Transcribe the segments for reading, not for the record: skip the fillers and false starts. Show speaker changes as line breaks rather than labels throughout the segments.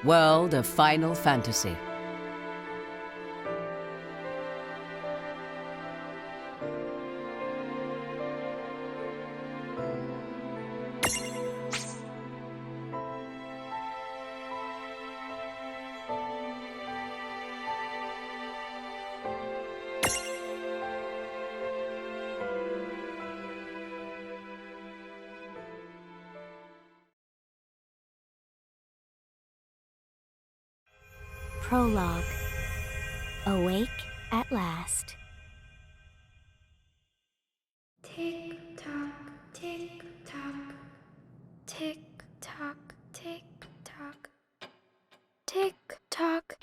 world of Final Fantasy.
Prologue. Awake at last.
Tick tock, tick tock, tick tock, tick tock, tick tock.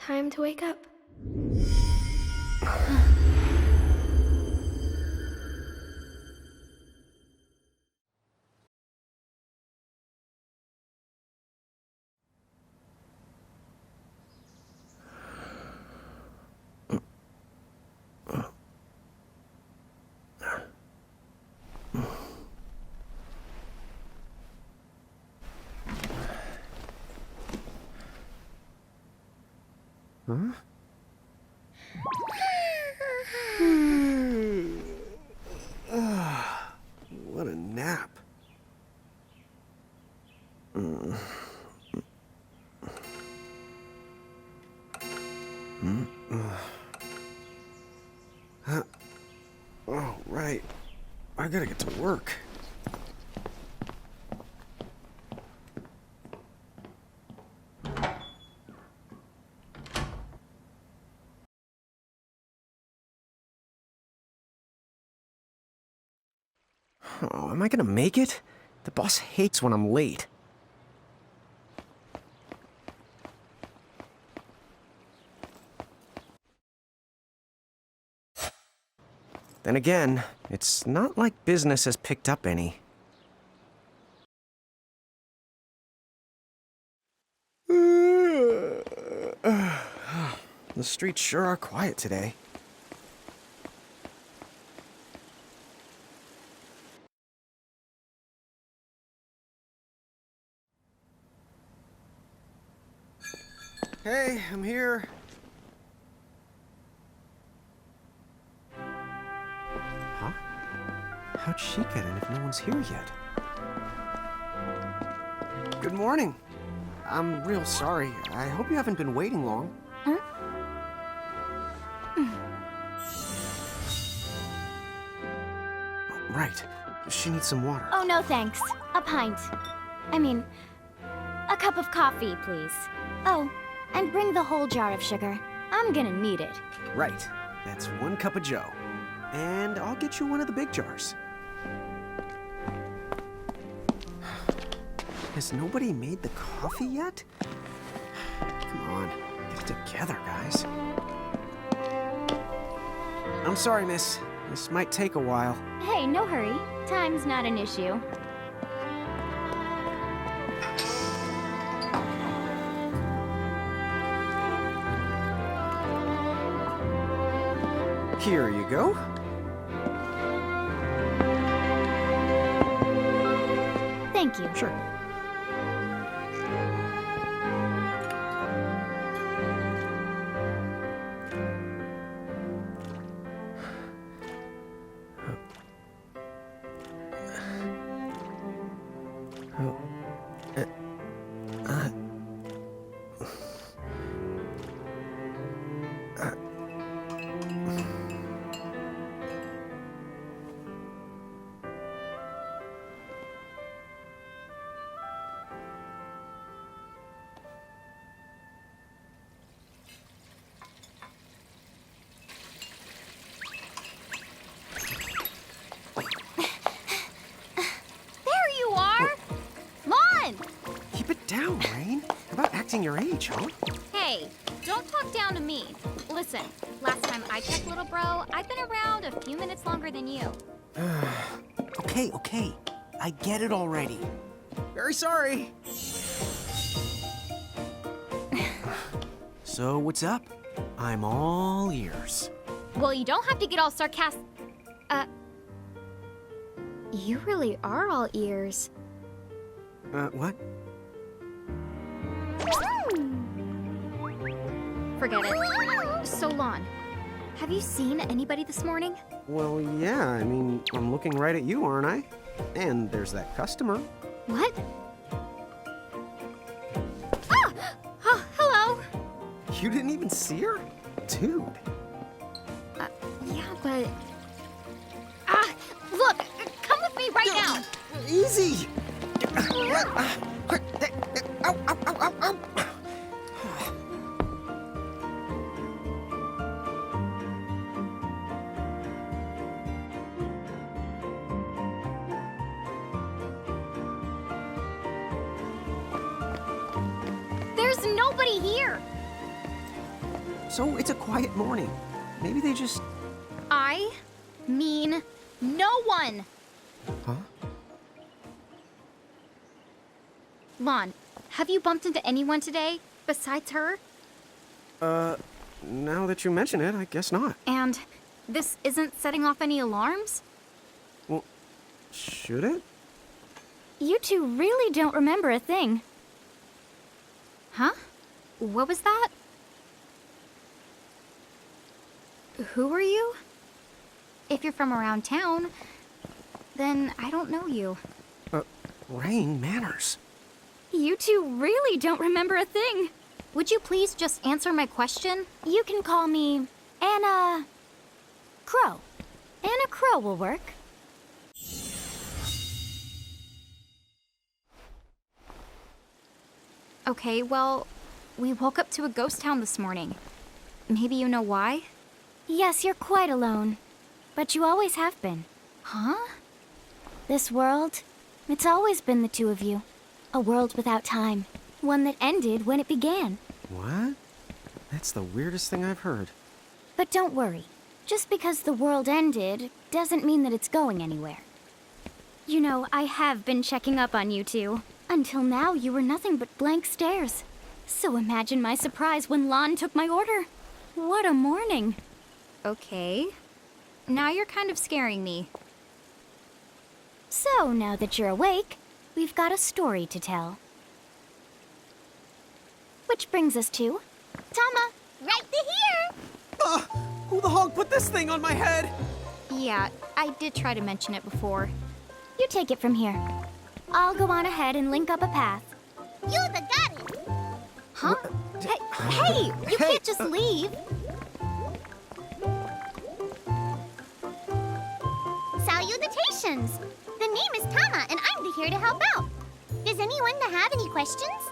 Time to wake up.
Huh? What a nap. Oh, right. I gotta get to work. Oh, am I gonna make it? The boss hates when I'm late. Then again, it's not like business has picked up any. The streets sure are quiet today. Hey, I'm here. Huh? How'd she get in if no one's here yet? Good morning. I'm real sorry. I hope you haven't been waiting long.
Huh?
Right. she needs some water.
Oh, no thanks. A pint. I mean, a cup of coffee, please. Oh, and bring the whole jar of sugar. I'm gonna need it.
Right. That's 1 cup of Joe. And I'll get you one of the big jars. Has nobody made the coffee yet? Come on, get it together, guys. I'm sorry, miss. This might take a while.
Hey, no hurry. Time's not an issue.
Here you go.
Thank you.
Sure. Keep it down, Rain. How about acting your age, huh?
Hey, don't talk down to me. Listen, last time I checked, little bro, I've been around a few minutes longer than you.
Okay. I get it already. Very sorry. So, what's up? I'm all ears.
Well, you don't have to get all sarcastic. You really are all ears.
What?
Forget it. So, Lon, have you seen anybody this morning?
Well, yeah, I mean, I'm looking right at you, aren't I? And there's that customer.
What? Ah! Oh, hello.
You didn't even see her? Dude.
Yeah, but... Ah! Look! Come with me right now!
Easy! Ow, ow, ow, ow, ow.
There's nobody here!
So it's a quiet morning. Maybe they just...
I mean no one!
Huh?
Lon, have you bumped into anyone today besides her?
Now that you mention it, I guess not.
And this isn't setting off any alarms?
Well, should it?
You two really don't remember a thing.
Huh? What was that? Who are you? If you're from around town, then I don't know you.
Rain, manners.
You two really don't remember a thing.
Would you please just answer my question?
You can call me Anna Crow. Anna Crow will work.
Okay, well, we woke up to a ghost town this morning. Maybe you know why?
Yes, you're quite alone. But you always have been.
Huh?
This world, it's always been the two of you. A world without time. One that ended when it began.
What? That's the weirdest thing I've heard.
But don't worry. Just because the world ended doesn't mean that it's going anywhere. You know, I have been checking up on you two. Until now, you were nothing but blank stares. So imagine my surprise when Lon took my order. What a morning.
Okay. Now you're kind of scaring me.
So, now that you're awake, we've got a story to tell. Which brings us to... Tama, right here!
Who the hog put this thing on my head?
Yeah, I did try to mention it before.
You take it from here. I'll go on ahead and link up a path.
You the goddess.
Huh? Hey, you can't just leave.
Salutations. name is Tama, and I'm here to help out. Does anyone have any questions?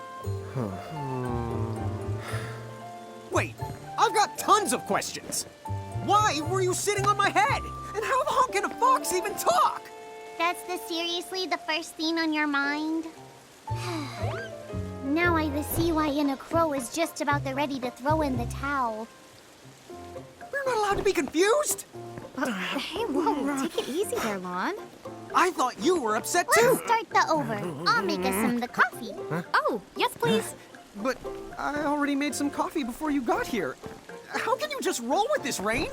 Wait, I've got tons of questions. Why were you sitting on my head? And how the hell can a fox even talk?
That's seriously the first thing on your mind? Now I see why Inna Crow is just about ready to throw in the towel.
We're not allowed to be confused?
Hey, whoa, take it easy there, Lon.
I thought you were upset too.
Let's start the over. I'll make us some the coffee.
Oh, yes, please.
But I already made some coffee before you got here. How can you just roll with this, Rain?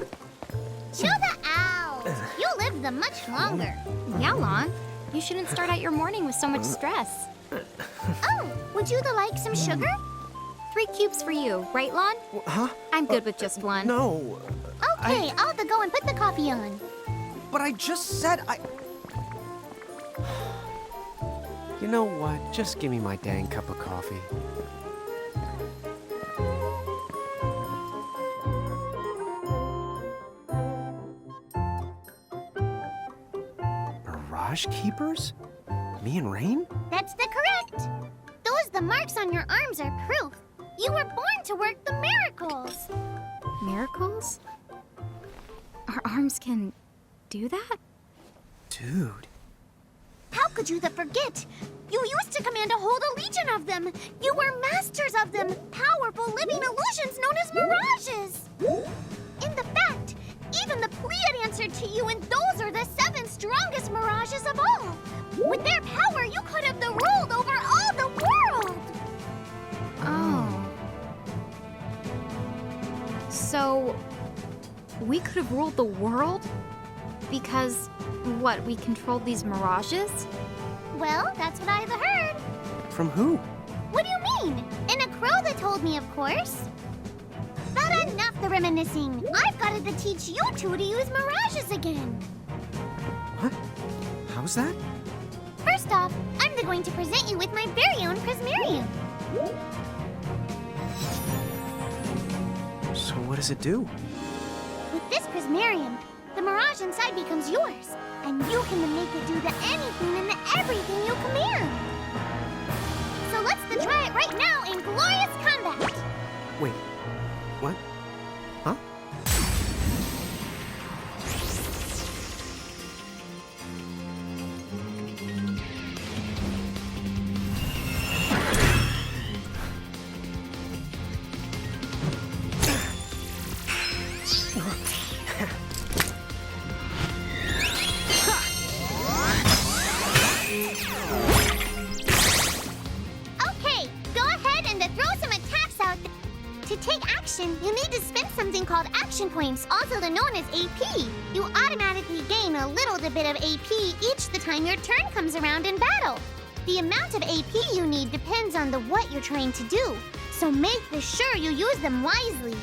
Chill the owls. You live the much longer.
Yeah, Lon. You shouldn't start out your morning with so much stress.
Oh, would you like some sugar?
3 cubes for you, right, Lon?
Huh?
I'm good with just one.
No.
Okay, I'll go and put the coffee on.
But I just said I... You know what? Just give me my dang cup of coffee. Mirage Keepers? Me and Rain?
That's correct. The marks on your arms are proof. You were born to work the miracles.
Miracles? Our arms can do that?
Dude.
How could you forget? You used to command a whole legion of them. You were masters of them, powerful living illusions known as mirages. In the fact, even the Pleiad answered to you, and those are the 7 strongest mirages of all. With their power, you could have ruled over all the world.
Oh. So, we could have ruled the world? Because, what, we controlled these mirages?
Well, that's what I've heard.
From who?
What do you mean? In a crow that told me, of course. But enough the reminiscing. I've got to teach you two to use mirages again.
What? How's that?
First off, I'm going to present you with my very own prismarium.
So what does it do?
With this prismarium, the mirage inside becomes yours, and you can make it do anything and everything you command. So let's try it right now in glorious combat.
Wait, what? Huh?
Okay, go ahead and throw some attacks out. To take action, you need to spend something called action points, also known as AP. You automatically gain a little bit of AP each the time your turn comes around in battle. The amount of AP you need depends on what you're trying to do, so make sure you use them wisely.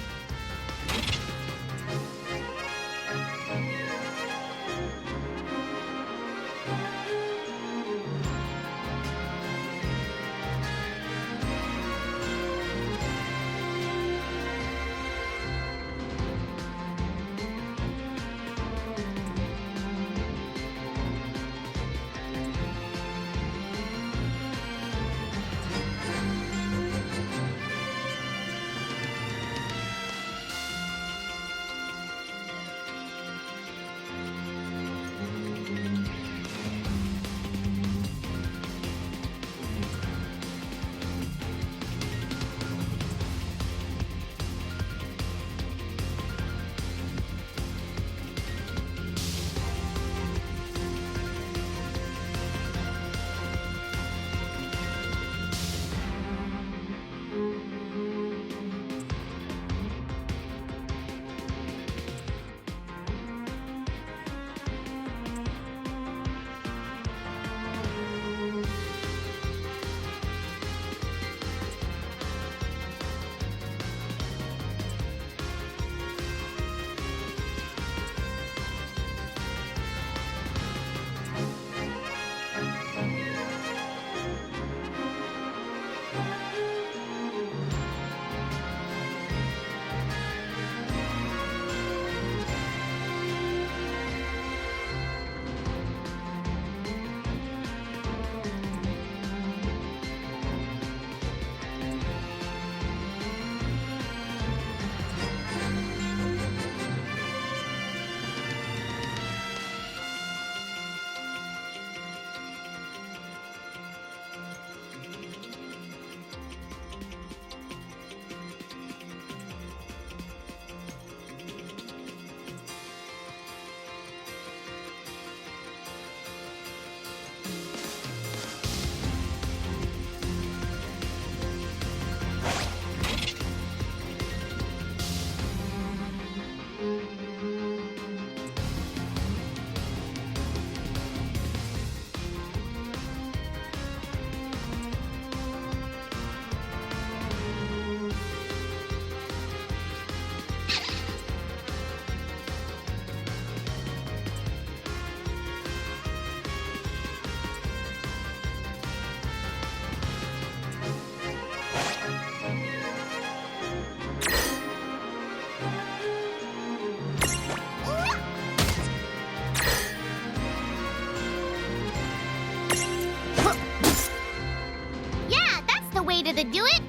do it?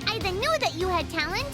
I knew that you had talent.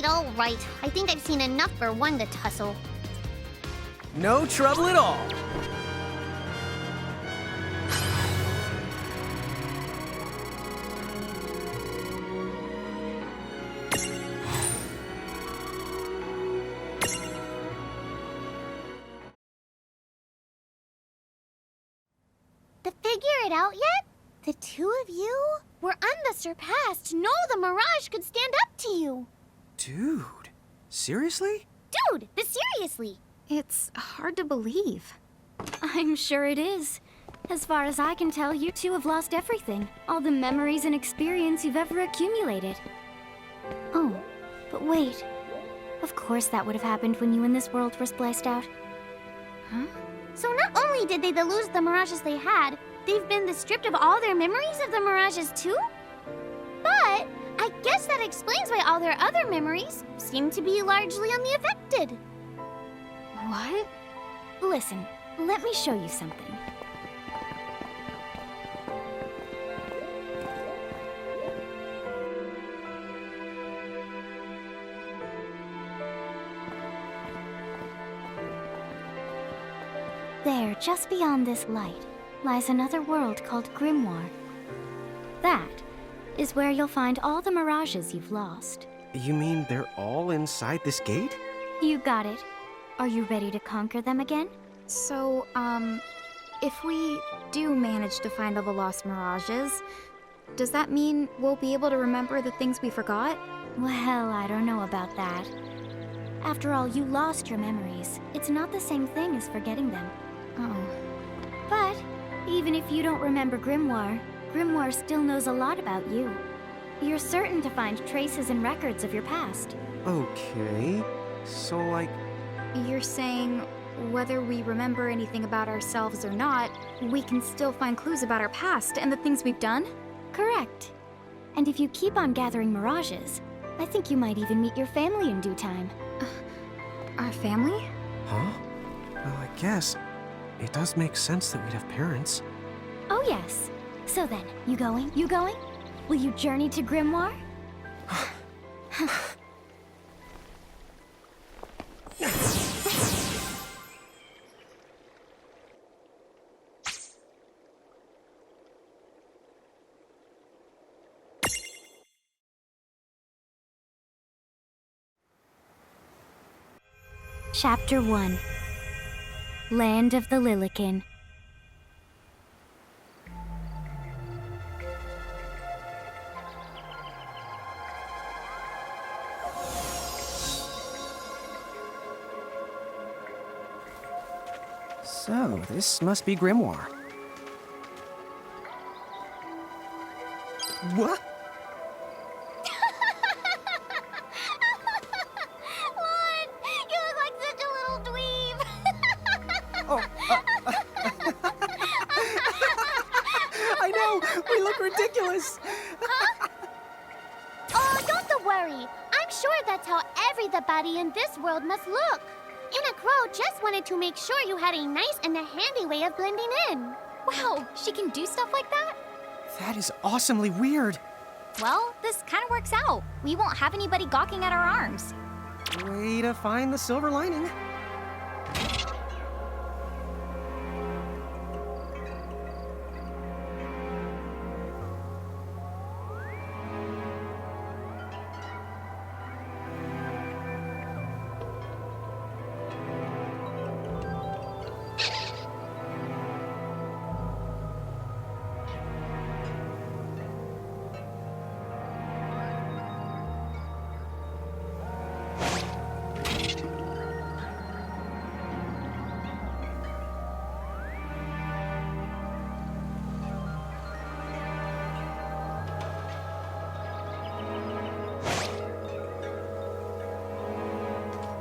All right. I think I've seen enough for one to tussle.
No trouble at all.
To figure it out yet? The two of you were unsurpassed. No, the Mirage could stand up to you.
Dude, seriously?
Dude, but seriously.
It's hard to believe.
I'm sure it is. As far as I can tell, you two have lost everything. All the memories and experience you've ever accumulated. Oh, but wait. Of course that would have happened when you and this world were spliced out.
Huh?
So not only did they lose the Mirages they had, they've been stripped of all their memories of the Mirages too? But I guess that explains why all their other memories seem to be largely unaffected.
What?
Listen, let me show you something. There, just beyond this light, lies another world called Grimoire. That is where you'll find all the mirages you've lost.
You mean they're all inside this gate?
You got it. Are you ready to conquer them again?
So, if we do manage to find all the lost mirages, does that mean we'll be able to remember the things we forgot?
Well, I don't know about that. After all, you lost your memories. It's not the same thing as forgetting them.
Oh.
But even if you don't remember Grimoire, Grimoire still knows a lot about you. You're certain to find traces and records of your past.
Okay. So, like...
You're saying whether we remember anything about ourselves or not, we can still find clues about our past and the things we've done?
Correct. And if you keep on gathering mirages, I think you might even meet your family in due time.
Our family?
Huh? Well, I guess it does make sense that we'd have parents.
Oh yes. So then, you going? You going? Will you journey to Grimoire? Chapter 1. Land of the Lilican.
So, this must be Grimoire. What?
Lon, you look like such a little dweeb.
Oh, I know! We look ridiculous!
Oh, don't worry. I'm sure that's how everybody in this world must look. Inna Crow just wanted to make sure you had a nice and a handy way of blending in.
Wow, she can do stuff like that?
That is awesomely weird.
Well, this kind of works out. We won't have anybody gawking at our arms.
Way to find the silver lining.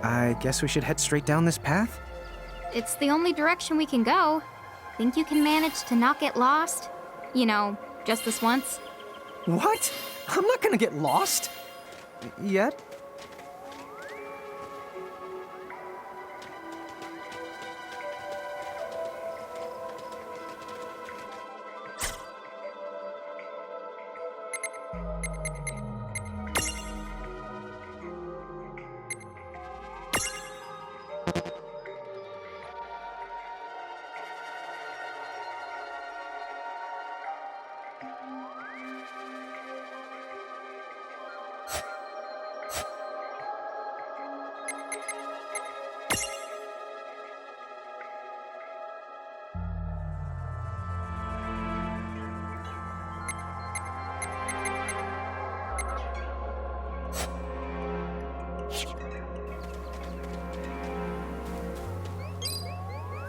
I guess we should head straight down this path?
It's the only direction we can go. Think you can manage to not get lost? You know, just this once?
What? I'm not gonna get lost. Yet?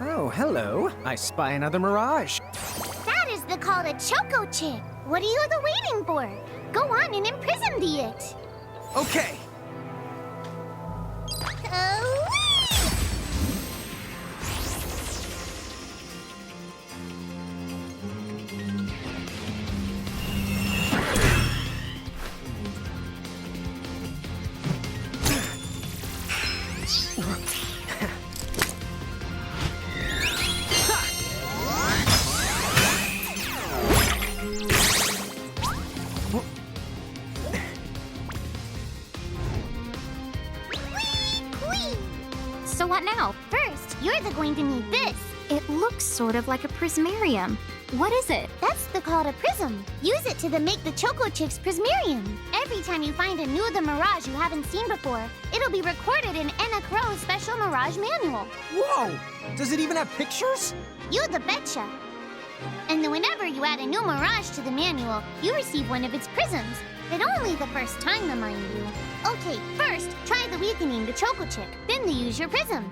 Oh, hello. I spy another mirage.
That is the call to Choco Chick. What are you waiting for? Go on and imprison the it.
Okay.
Oh.
So what now?
First, you're going to need this.
It looks sort of like a prismarium.
What is it?
That's called a prism. Use it to make the Choco Chicks Prismarium. Every time you find a new The Mirage you haven't seen before, it'll be recorded in Enna Crow's special Mirage manual.
Whoa! Does it even have pictures?
You the betcha. And then whenever you add a new Mirage to the manual, you receive one of its prisms. But only the first time, though, mind you. Okay, first, try the weakening the Choco Chick. Then they use your prism.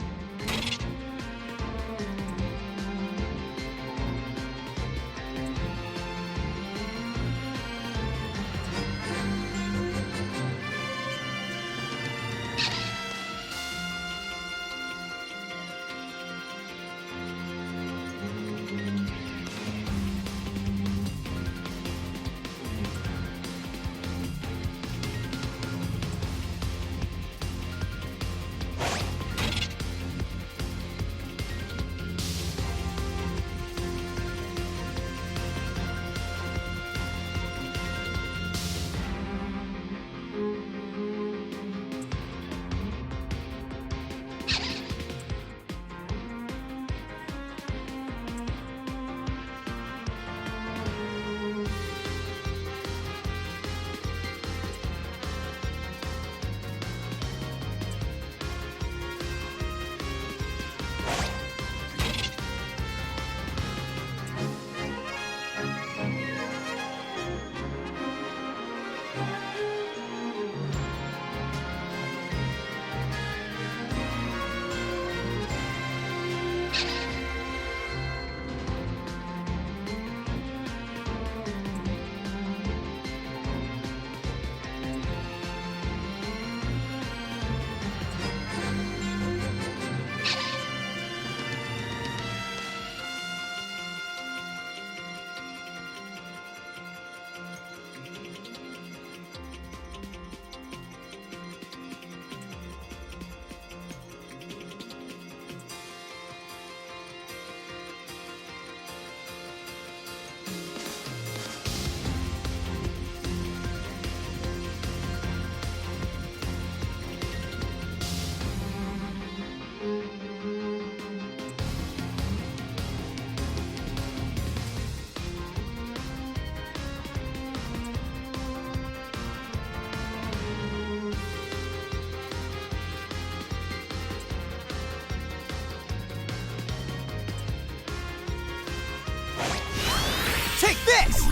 Take this!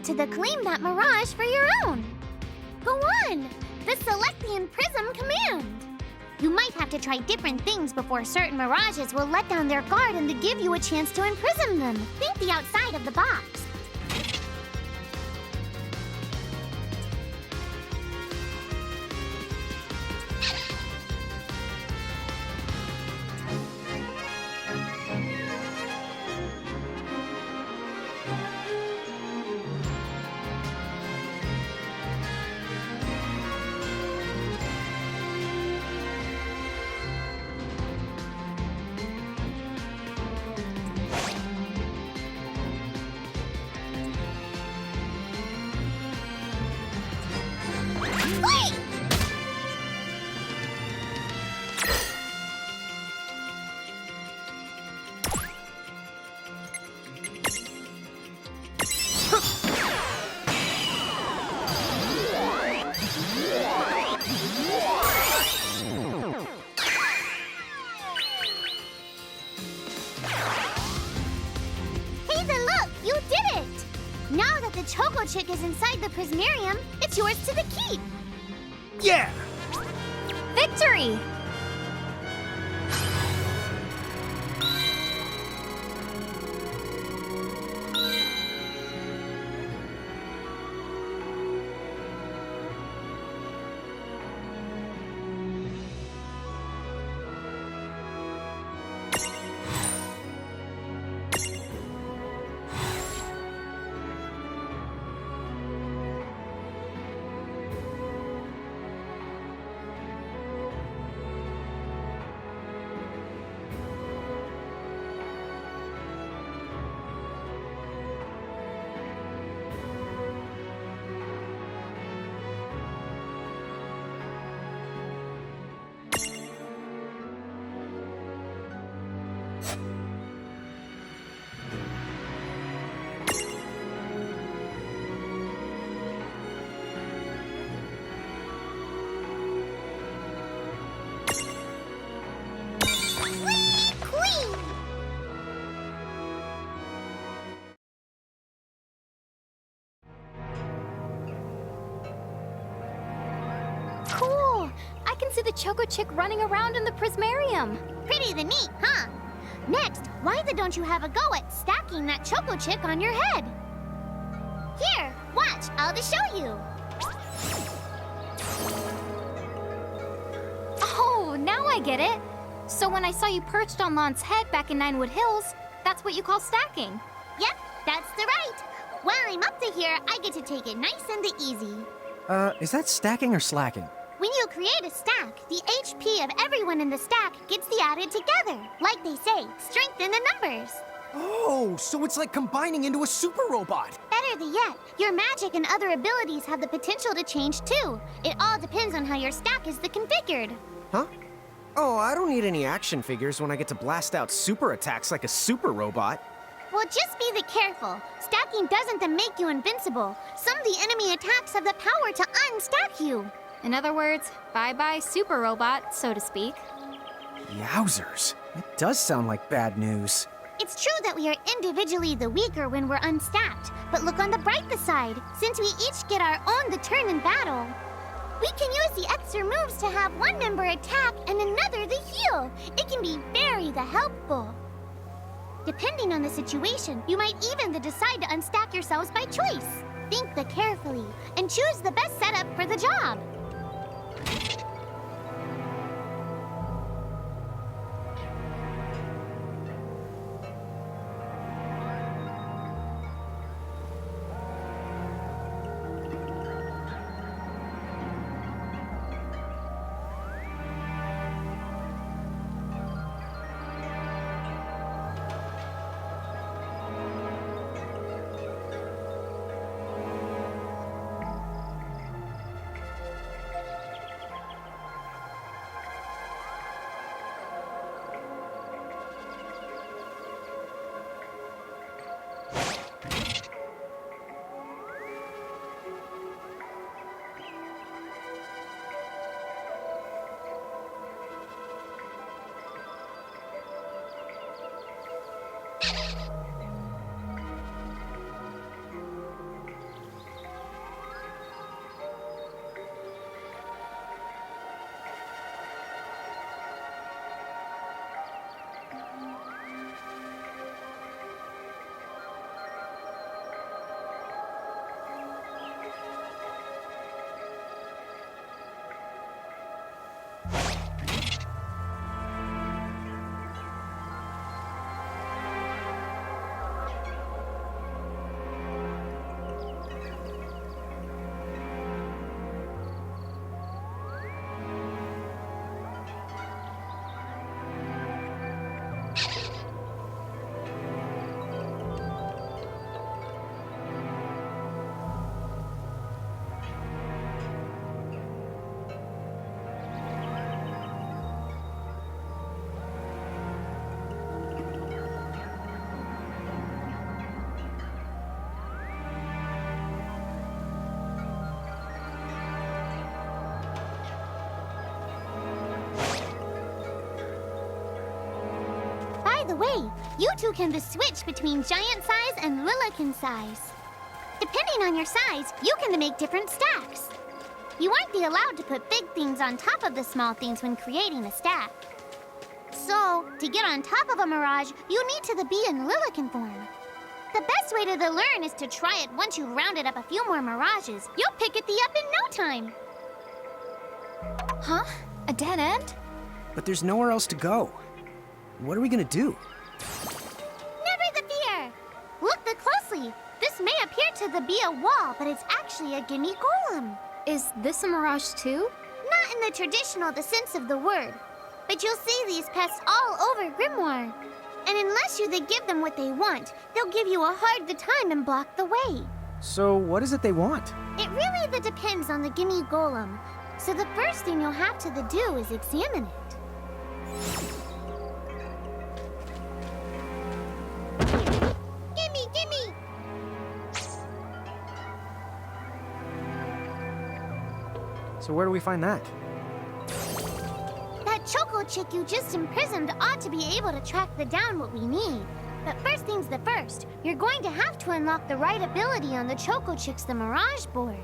To claim that Mirage for your own. Go on, the Select the Imprism command. You might have to try different things before certain Mirages will let down their guard and to give you a chance to imprison them. Think the outside of the box. Choco Chick is inside the Prismarium, it's yours to the keep.
Yeah!
Victory!
Queen!
Cool! I can see the Choco Chick running around in the Prismarium.
Pretty the neat, huh? Next, why don't you have a go at stacking that Choco Chick on your head? Here, watch, I'll just show you.
Oh, now I get it. So when I saw you perched on Lon's head back in Ninewood Hills, that's what you call stacking.
Yep, that's the right. While I'm up to here, I get to take it nice and easy.
Is that stacking or slacking?
When you create a stack, the HP of everyone in the stack gets added together. Like they say, strengthen the numbers.
Oh, so it's like combining into a super robot.
Better yet, your magic and other abilities have the potential to change too. It all depends on how your stack is configured.
Huh? Oh, I don't need any action figures when I get to blast out super attacks like a super robot.
Well, just be careful. Stacking doesn't make you invincible. Some of the enemy attacks have the power to unstack you.
In other words, bye-bye super robot, so to speak.
Yowzers. It does sound like bad news.
It's true that we are individually the weaker when we're unstacked, but look on the brighter side. Since we each get our own turn in battle, we can use the extra moves to have one member attack and another the heal. It can be very helpful. Depending on the situation, you might even decide to unstack yourselves by choice. Think carefully and choose the best setup for the job. By the way, you two can switch between giant size and Lillican size. Depending on your size, you can make different stacks. You aren't allowed to put big things on top of the small things when creating a stack. So, to get on top of a mirage, you need to be in Lilican form. The best way to learn is to try it once you've rounded up a few more mirages. You'll pick it up in no time.
Huh? A dead end?
But there's nowhere else to go. What are we gonna do?
Never the fear! Look closely. This may appear to be a wall, but it's actually a gimme golem.
Is this a mirage too?
Not in the traditional sense of the word. But you'll see these pests all over Grimoire. And unless you give them what they want, they'll give you a hard time and block the way.
So what is it they want?
It really depends on the gimme golem. So the first thing you'll have to do is examine it. Gimme!
So where do we find that?
That Choco chick you just imprisoned ought to be able to track down what we need. But first things first, you're going to have to unlock the right ability on the Choco chick's Mirage board.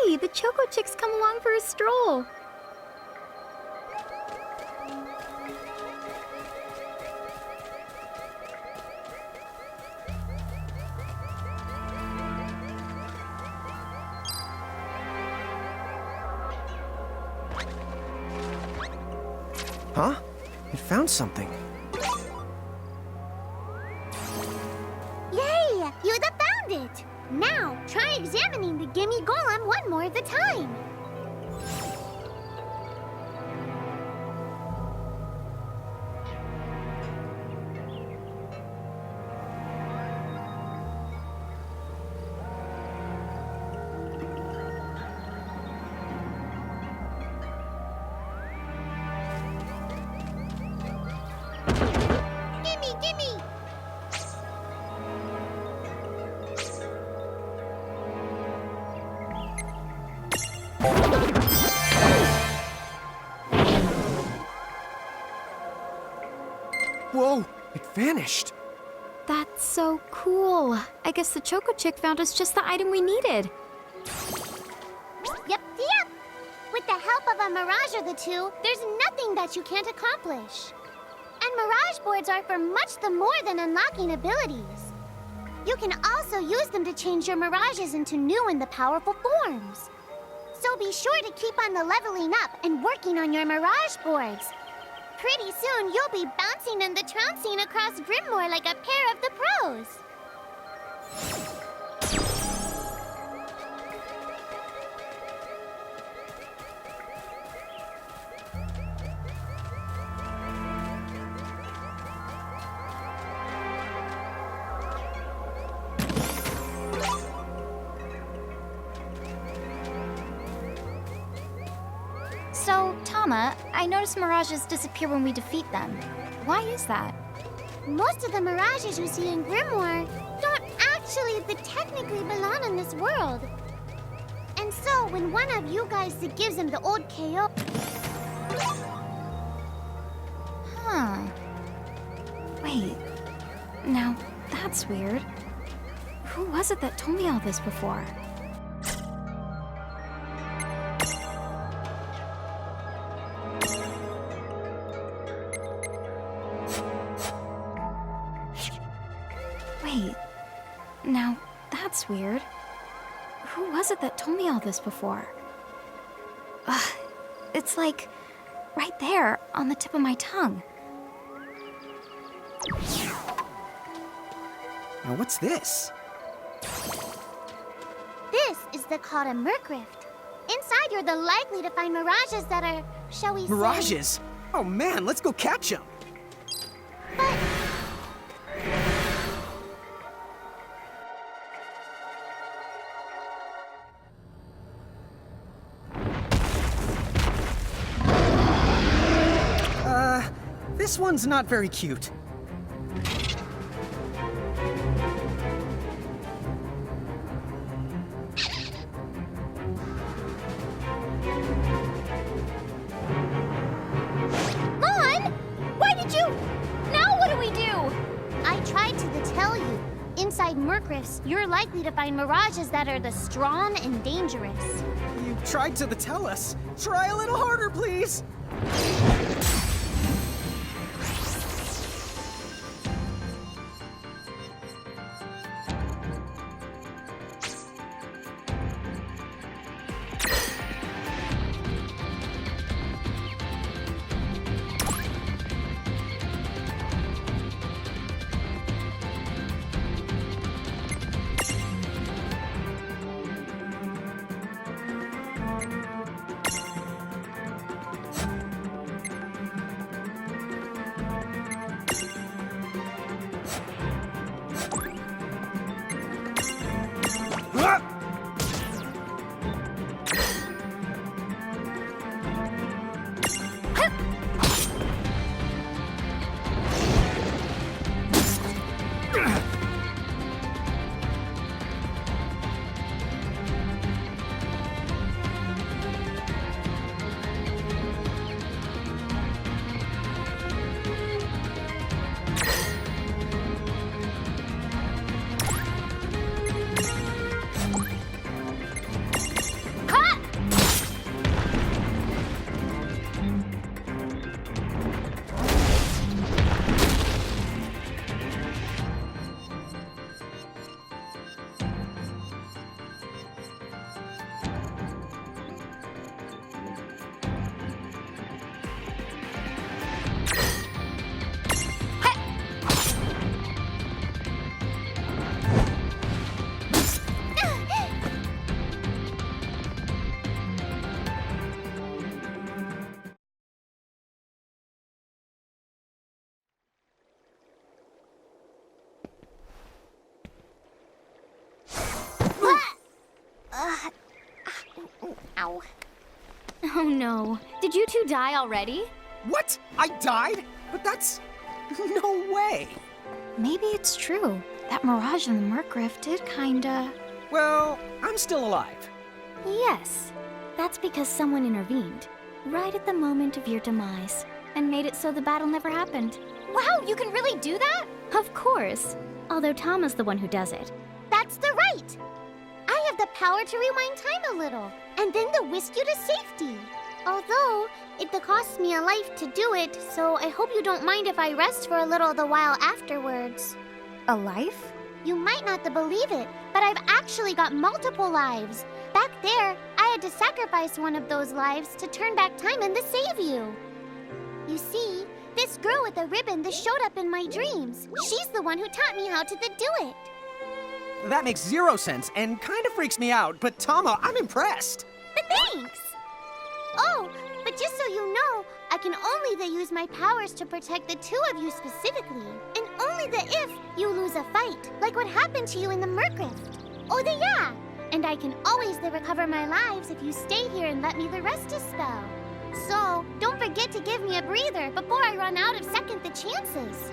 Hey, the Choco Chick's come along for a stroll.
Huh? It found something.
Yay! You found it! Now, try examining the gimme golem one more at a time. Gimme!
Whoa, it vanished.
That's so cool. I guess the Choco Chick found us just the item we needed.
Yep. With the help of a Mirage or the two, there's nothing that you can't accomplish. And Mirage boards are for much the more than unlocking abilities. You can also use them to change your Mirages into new and the powerful forms. So be sure to keep on the leveling up and working on your Mirage boards. Pretty soon, you'll be bouncing and the trouncing across Grimoire like a pair of the pros.
So, Tama, I noticed Mirages disappear when we defeat them. Why is that?
Most of the Mirages you see in Grimoire don't actually technically belong in this world. And so, when one of you guys gives him the old KO...
Huh. Wait. Now, that's weird. Who was it that told me all this before? Wait. Now, that's weird. Who was it that told me all this before? Ugh. It's like right there on the tip of my tongue.
Now what's this?
This is called a Merc Rift. Inside, you're the likely to find Mirages that are, shall we say...
Mirages? Oh man, let's go catch them. This one's not very cute.
Mon! Why did you... Now what do we do?
I tried to tell you. Inside Merc Rifts, you're likely to find Mirages that are the strong and dangerous.
You tried to tell us. Try a little harder, please.
Ow.
Oh no. Did you two die already?
What? I died? But that's... no way.
Maybe it's true. That Mirage in the Merc Rift did kinda...
Well, I'm still alive.
Yes. That's because someone intervened. Right at the moment of your demise. and made it so the battle never happened.
Wow, you can really do that?
Of course. Although Tama's the one who does it.
That's the right! I have the power to rewind time a little, and then to whisk you to safety. Although, it costs me a life to do it, so I hope you don't mind if I rest for a little the while afterwards.
A life?
You might not believe it, but I've actually got multiple lives. Back there, I had to sacrifice one of those lives to turn back time and to save you. You see, this girl with the ribbon that showed up in my dreams. She's the one who taught me how to do it.
That makes zero sense and kind of freaks me out, but Tama, I'm impressed.
Thanks! Oh, but just so you know, I can only use my powers to protect the two of you specifically. And only if you lose a fight, like what happened to you in the Mercrift. Oh, yeah! And I can always recover my lives if you stay here and let me rest a spell. So, don't forget to give me a breather before I run out of second the chances.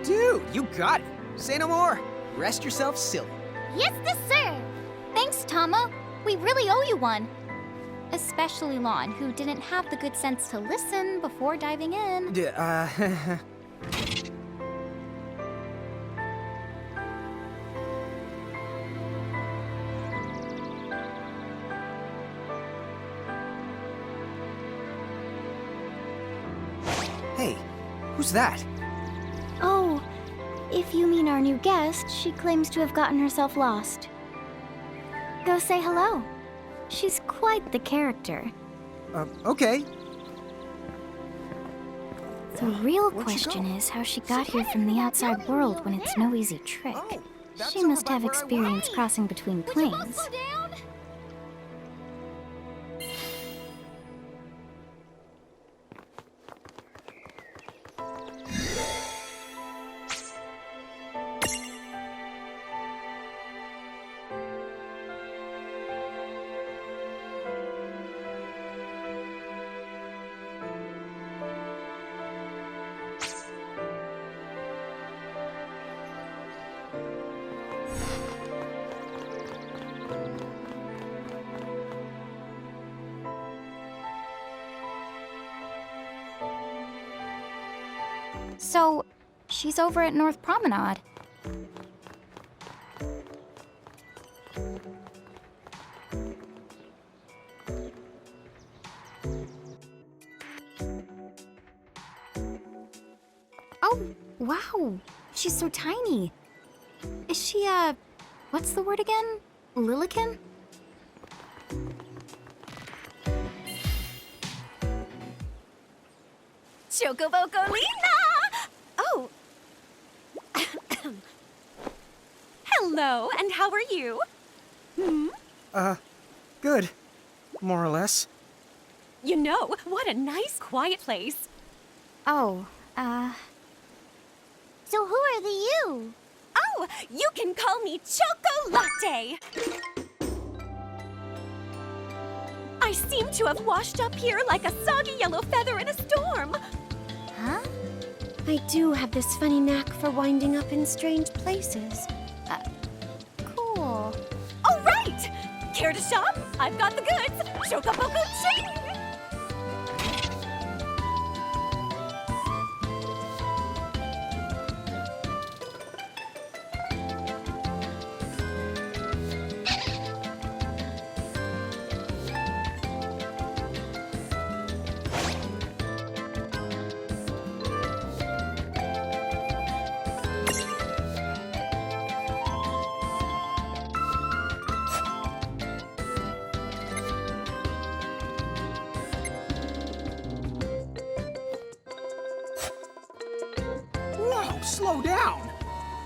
Dude, you got it. Say no more. Rest yourself silly.
Yes, sir!
Thanks, Tama. We really owe you one. Especially Lon, who didn't have the good sense to listen before diving in.
Hey, who's that?
Oh, if you mean our new guest, she claims to have gotten herself lost. Go say hello. She's quite the character.
Okay.
The real
Where'd she
question
go?
is how she got here from the outside world when it's no easy trick.
Oh, that's
She
over
must
by
have
where I
experience
was.
crossing between planes.
So, she's over at North Promenade. Oh, wow. She's so tiny. Is she, what's the word again? Lilican?
Chocobocolina! Oh. Hello, and how are you?
Good. More or less.
You know, what a nice, quiet place.
Oh,
So who are the you?
Oh, you can call me Chocolate. I seem to have washed up here like a soggy yellow feather in a storm.
huh?
I do have this funny knack for winding up in strange places.
Cool.
All right! Care to shop? I've got the goods. Chocoboco ching!
Whoa, slow down.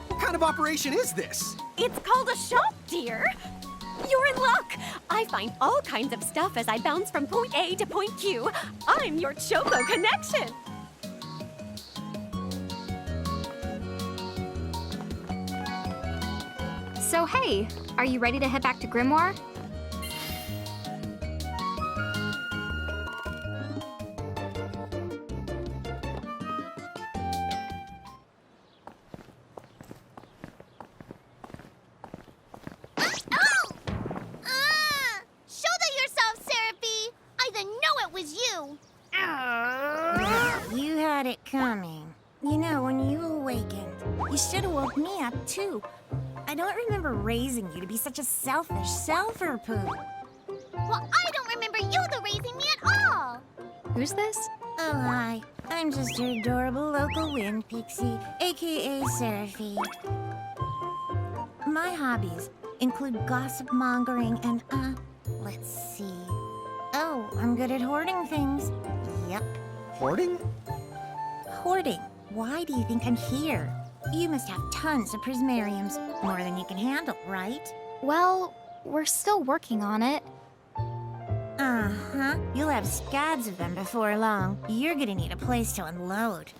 What kind of operation is this?
It's called a shop, dear. You're in luck. I find all kinds of stuff as I bounce from point A to point Q. I'm your Choco connection.
So, hey, are you ready to head back to Grimoire?
Shoulder yourself, Seraphie! I didn't know it was you!
had it coming. You know, when you awakened, you should have woke me up, too. I don't remember raising you to be such a selfish self-er-poo.
Well, I don't remember you raising me at all.
Who's this?
Oh, hi. I'm just your adorable local wind pixie, aka Seraphie. My hobbies include gossip mongering and, let's see. Oh, I'm good at hoarding things. Yep.
Hoarding?
Hoarding. Why do you think I'm here? You must have tons of prismariums. More than you can handle, right?
Well, we're still working on it.
Uh-huh. You'll have scads of them before long. You're gonna need a place to unload.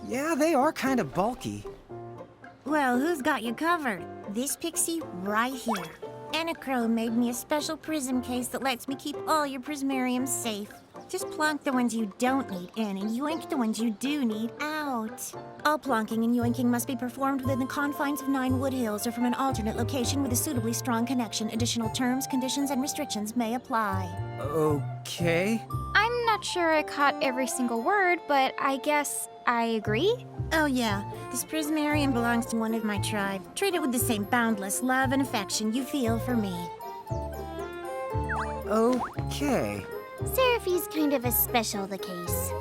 Yeah, they are kind of bulky.
Well, who's got you covered? This pixie right here. Anachrome made me a special prism case that lets me keep all your prismariums safe. Just plonk the ones you don't need in and yoink the ones you do need out. All plonking and yoinking must be performed within the confines of 9 Wood Hills or from an alternate location with a suitably strong connection. Additional terms, conditions, and restrictions may apply.
Okay.
I'm not sure I caught every single word, but I guess I agree.
Oh yeah, this prismarium belongs to one of my tribe. Treat it with the same boundless love and affection you feel for me.
Okay.
Seraphie's kind of a special the case.